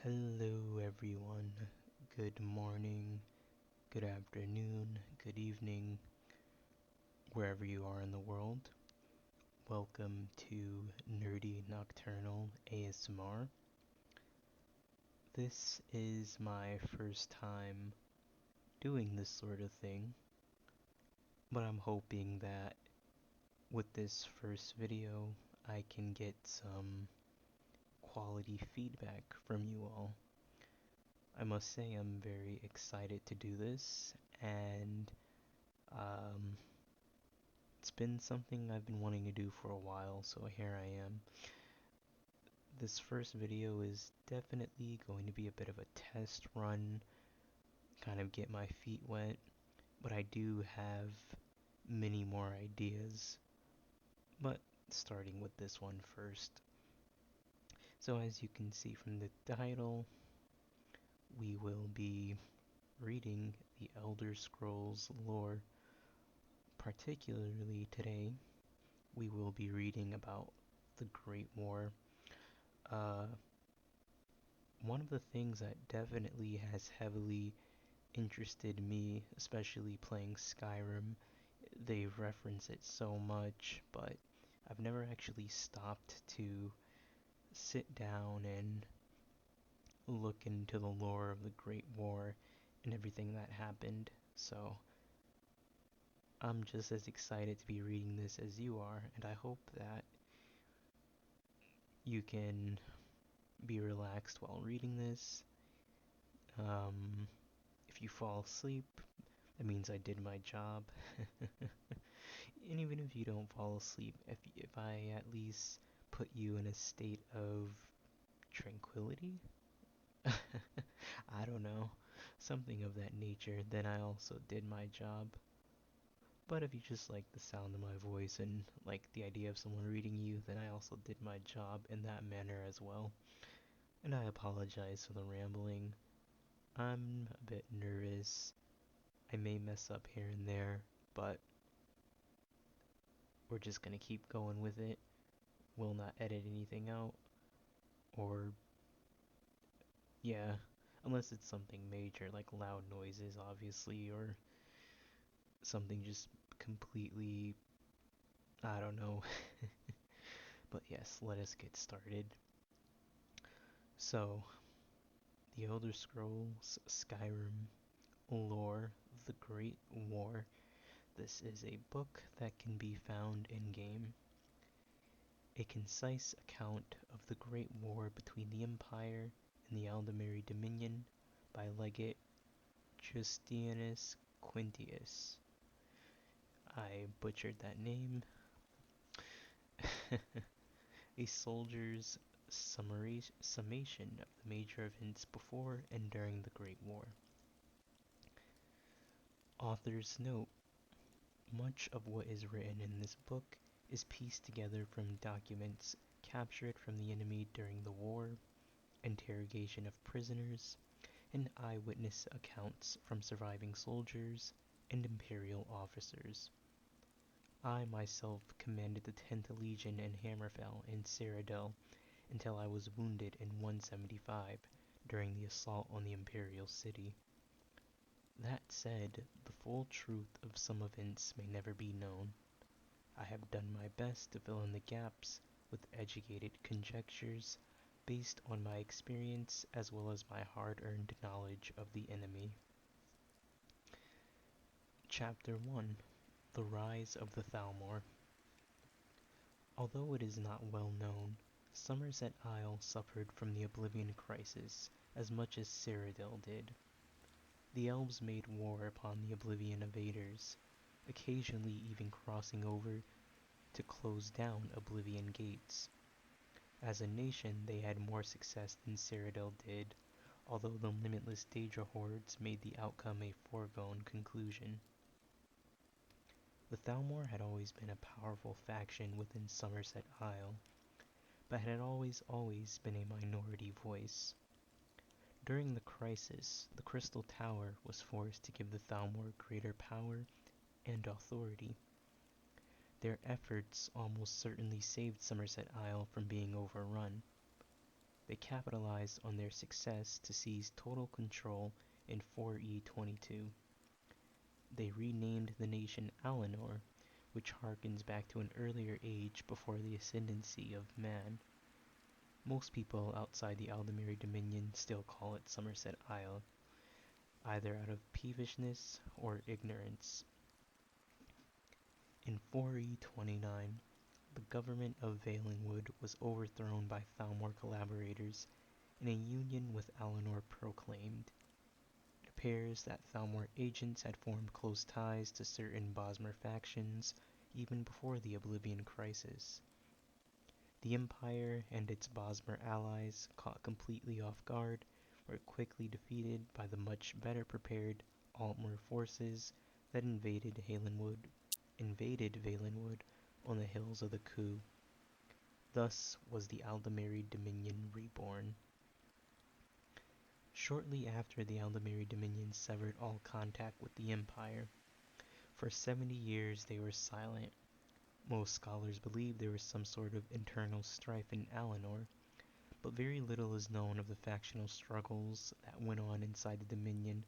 Hello, everyone. Good morning, good afternoon, good evening, wherever you are in the world. Welcome to Nerdy Nocturnal ASMR. This is my first time doing this sort of thing, but I'm hoping that with this first video, I can get some quality feedback from you all. I must say I'm very excited to do this, and um, it's been something I've been wanting to do for a while, so here I am. This first video is definitely going to be a bit of a test run, kind of get my feet wet, but I do have many more ideas. But starting with this one first. So as you can see from the title, we will be reading the Elder Scrolls lore. Particularly today, we will be reading about the Great War. Uh, One of the things that definitely has heavily interested me, especially playing Skyrim, they reference it so much, but I've never actually stopped to sit down and look into the lore of the Great War and everything that happened. So I'm just as excited to be reading this as you are, and I hope that you can be relaxed while reading this. Um, if you fall asleep, that means I did my job. And even if you don't fall asleep, if I at least put you in a state of tranquility, I don't know, something of that nature, then I also did my job. But if you just like the sound of my voice and like the idea of someone reading you, then I also did my job in that manner as well. And I apologize for the rambling. I'm a bit nervous. I may mess up here and there, but we're just gonna keep going with it. We'll not edit anything out, or yeah, unless it's something major like loud noises, obviously, or something just completely, I don't know. But yes, let us get started. So, The Elder Scrolls Skyrim Lore, The Great War. This is a book that can be found in game. A concise account of the Great War between the Empire and the Aldemiri Dominion by Legate Justinus Quintius. I butchered that name. A soldier's summation of the major events before and during the Great War. Author's note: much of what is written in this book is pieced together from documents captured from the enemy during the war, interrogation of prisoners, and eyewitness accounts from surviving soldiers and imperial officers. I myself commanded the 10th Legion in Hammerfell and Cyrodiil until I was wounded in 175 during the assault on the imperial city. That said, the full truth of some events may never be known. I have done my best to fill in the gaps with educated conjectures based on my experience as well as my hard-earned knowledge of the enemy. Chapter 1: The Rise of the Thalmor. Although it is not well known, Somerset Isle suffered from the Oblivion Crisis as much as Cyrodiil did. The elves made war upon the Oblivion invaders, occasionally even crossing over to close down Oblivion gates. As a nation, they had more success than Cyrodiil did, although the limitless Daedra hordes made the outcome a foregone conclusion. The Thalmor had always been a powerful faction within Somerset Isle, but had always been a minority voice. During the crisis, the Crystal Tower was forced to give the Thalmor greater power and authority. Their efforts almost certainly saved Somerset Isle from being overrun. they capitalized on their success to seize total control in 4E22. They renamed the nation Alinor, which harkens back to an earlier age before the ascendancy of man. Most people outside the Aldemiri Dominion still call it Somerset Isle, either out of peevishness or ignorance. In 4E29, the government of Valenwood was overthrown by Thalmor collaborators, and a union with Alinor proclaimed. It appears that Thalmor agents had formed close ties to certain Bosmer factions even before the Oblivion Crisis. The Empire and its Bosmer allies, caught completely off guard, were quickly defeated by the much better prepared Altmer forces that invaded Valenwood on the hills of the Ku. Thus was the Aldemiri Dominion reborn. Shortly after the Aldemiri Dominion severed all contact with the Empire, for 70 years they were silent. Most scholars believe there was some sort of internal strife in Alinor, but very little is known of the factional struggles that went on inside the Dominion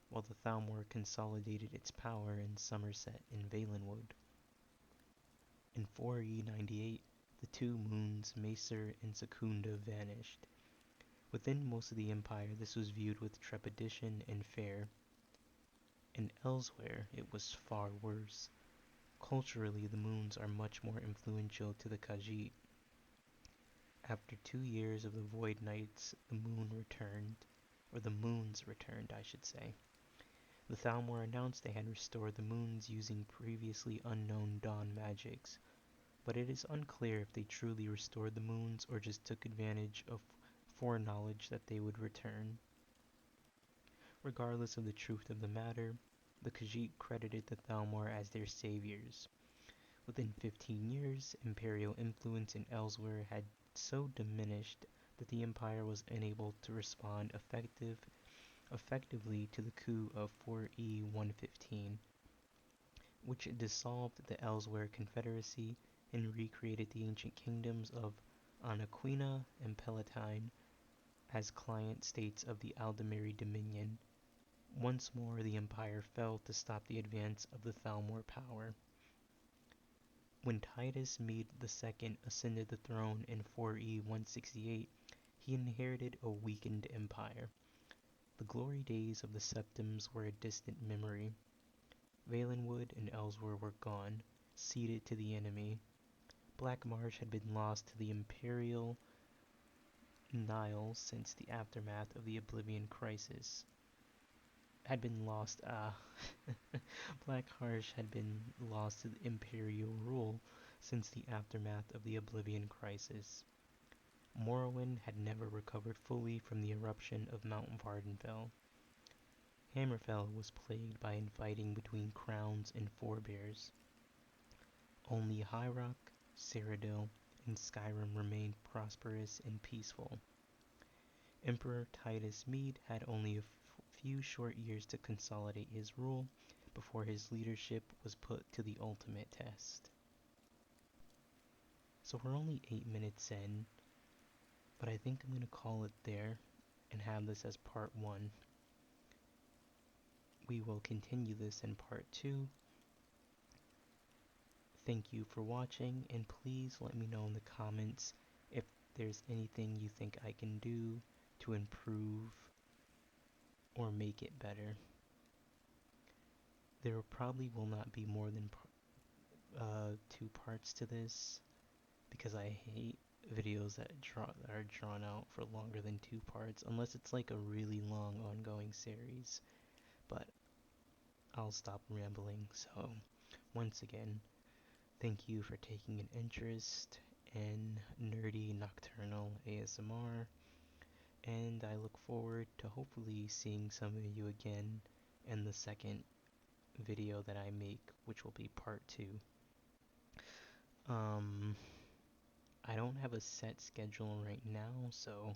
while the Thalmor consolidated its power in Somerset and Valenwood. In 4E98, the two moons Macer and Secunda vanished. Within most of the Empire this was viewed with trepidation and fear. And elsewhere it was far worse. Culturally, the moons are much more influential to the Khajiit. After 2 years of the Void Nights, the moons returned, I should say. The Thalmor announced they had restored the moons using previously unknown dawn magics, but it is unclear if they truly restored the moons or just took advantage of foreknowledge that they would return. Regardless of the truth of the matter, the Khajiit credited the Thalmor as their saviors. Within 15 years, imperial influence in Elsewhere had so diminished that the Empire was unable to respond effectively to the coup of 4E115, which dissolved the Elsewhere Confederacy and recreated the ancient kingdoms of Anaquina and Palatine as client states of the Aldemiri Dominion. Once more the Empire fell to stop the advance of the Thalmor power. When Titus Mede II ascended the throne in 4E168, he inherited a weakened empire. The glory days of the Septums were a distant memory. Valenwood and Elsewhere were gone, ceded to the enemy. Black Marsh had been lost to the Imperial Nile since the aftermath of the Oblivion Crisis. Black Marsh had been lost to the Imperial rule since the aftermath of the Oblivion Crisis. Morrowind had never recovered fully from the eruption of Mount Vardenfell. Hammerfell was plagued by infighting between crowns and forebears. Only High Rock, Cyrodiil, and Skyrim remained prosperous and peaceful. Emperor Titus Mede had only a few short years to consolidate his rule before his leadership was put to the ultimate test. So we're only 8 minutes in, but I think I'm going to call it there and have this as part 1. We will continue this in part 2. Thank you for watching, and please let me know in the comments if there's anything you think I can do to improve or make it better. There probably will not be more than 2 parts to this, because I hate videos that are drawn out for longer than 2 parts, unless it's like a really long ongoing series. But I'll stop rambling. So once again, thank you for taking an interest in nerdy nocturnal ASMR, and I look forward to hopefully seeing some of you again in the second video that I make, which will be part 2. I don't have a set schedule right now, so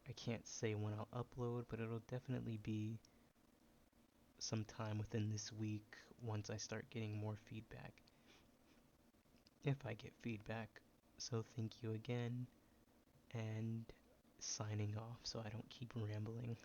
I can't say when I'll upload, but it'll definitely be sometime within this week once I start getting more feedback. If I get feedback. So thank you again, and signing off so I don't keep rambling.